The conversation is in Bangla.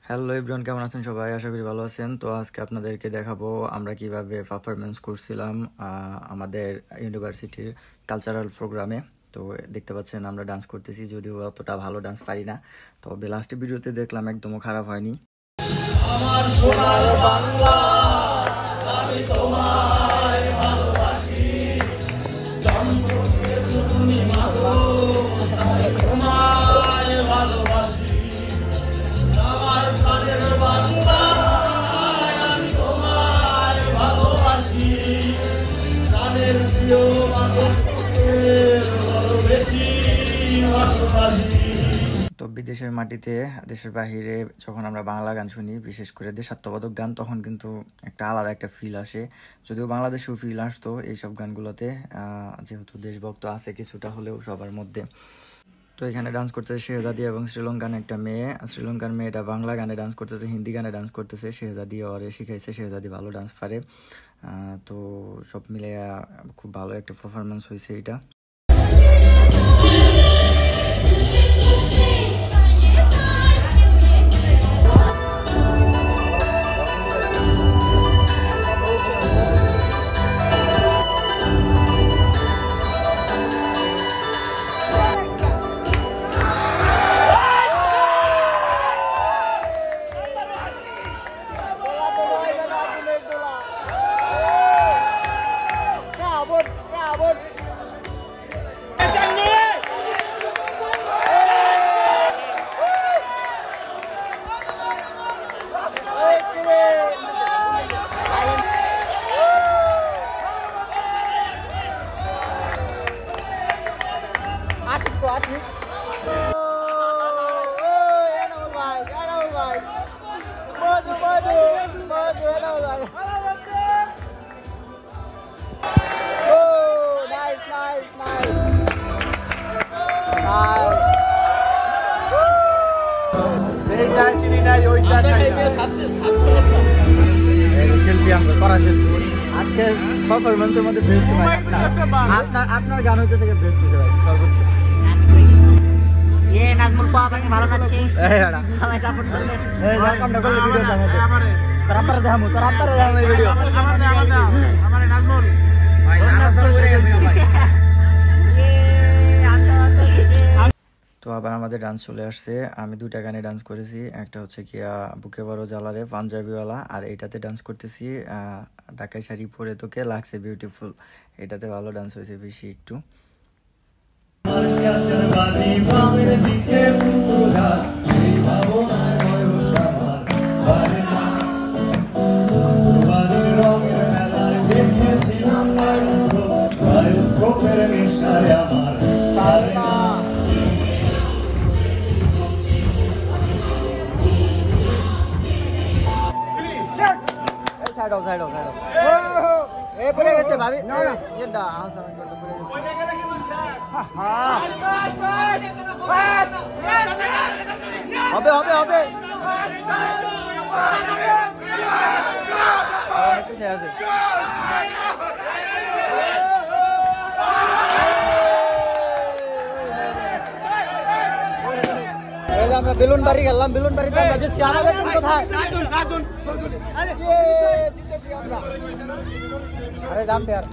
হ্যালো এভরিওয়ান, কেমন আছেন সবাই? আশা করি ভালো আছেন। তো আজকে আপনাদেরকে দেখাবো আমরা কিভাবে পারফরমেন্স করছিলাম আমাদের ইউনিভার্সিটির কালচারাল প্রোগ্রামে। তো দেখতে পাচ্ছেন আমরা ডান্স করতেছি, যদিও অতটা ভালো ডান্স পারি না, তবে লাস্টের ভিডিওতে দেখলাম একদমও খারাপ হয়নি। আমার সোনার বাংলা, আমি তোমায় ভালোবাসি, তুমি মাগো, তোমায় ভালোবাসি। আমার প্রাণের বাংলা, আমি তোমায় ভালোবাসি, প্রাণের প্রিয় মাগোকে বড় বেশি ভালোবাসি। তো বিদেশের মাটিতে, দেশের বাহিরে যখন আমরা বাংলা গান শুনি, বিশেষ করে দেশাত্মবোধক গান, তখন কিন্তু একটা আলাদা একটা ফিল আসে। যদিও বাংলাদেশেও ফিল আসতো এইসব গানগুলোতে, যেহেতু দেশভক্ত আছে কিছুটা হলেও সবার মধ্যে। তো এখানে ডান্স করতেছে শেহজাদি এবং শ্রীলঙ্কান একটা মেয়ে। শ্রীলঙ্কার মেয়েটা বাংলা গানে ডান্স করতেছে, হিন্দি গানে ডান্স করতেছে। শেহজাদি ওরে শিখাইছে, শেহজাদি ভালো ডান্স পারে। তো সব মিলে খুব ভালো একটা পারফরমেন্স হয়েছে এটা। শিল্পী আমরা করা শিল্পী আজকের পারফরমেন্সের মধ্যে বেস্ট ভাই। আপনার গান হইতেছে বেস্ট হয়েছে ভাই, সর্বোচ্চ। নাজমুল পাপাকে ভালো লাগছে, সবাই সাপোর্ট করবে। এই কামটা করলে ভিডিওতে আমাদের তারপরে দেখামু, তারপরে দেখামু এই ভিডিও। আমারে নাজমুল ভাই নাচ চলে গেছে ভাই। তো আবার আমাদের ডান্স চলে আসছে। আমি দুইটা গানে ডান্স করেছি, একটা হচ্ছে কি বুকে বড় জ্বালারে পাঞ্জাবিওয়ালা, আর এইটাতে ডান্স করতেছি ঢাকাই শাড়ি পরে তোকে লাগছে বিউটিফুল। এটাতে ভালো ডান্স হয়েছে বেশি একটু। পড়ে গেছে ভাবি, হবে হবে হবে। আমরা বেলুন বাড়ি গেলাম, বেলুন বাড়িতে আমাদের কোথায়? আরে দাম পেয়ার।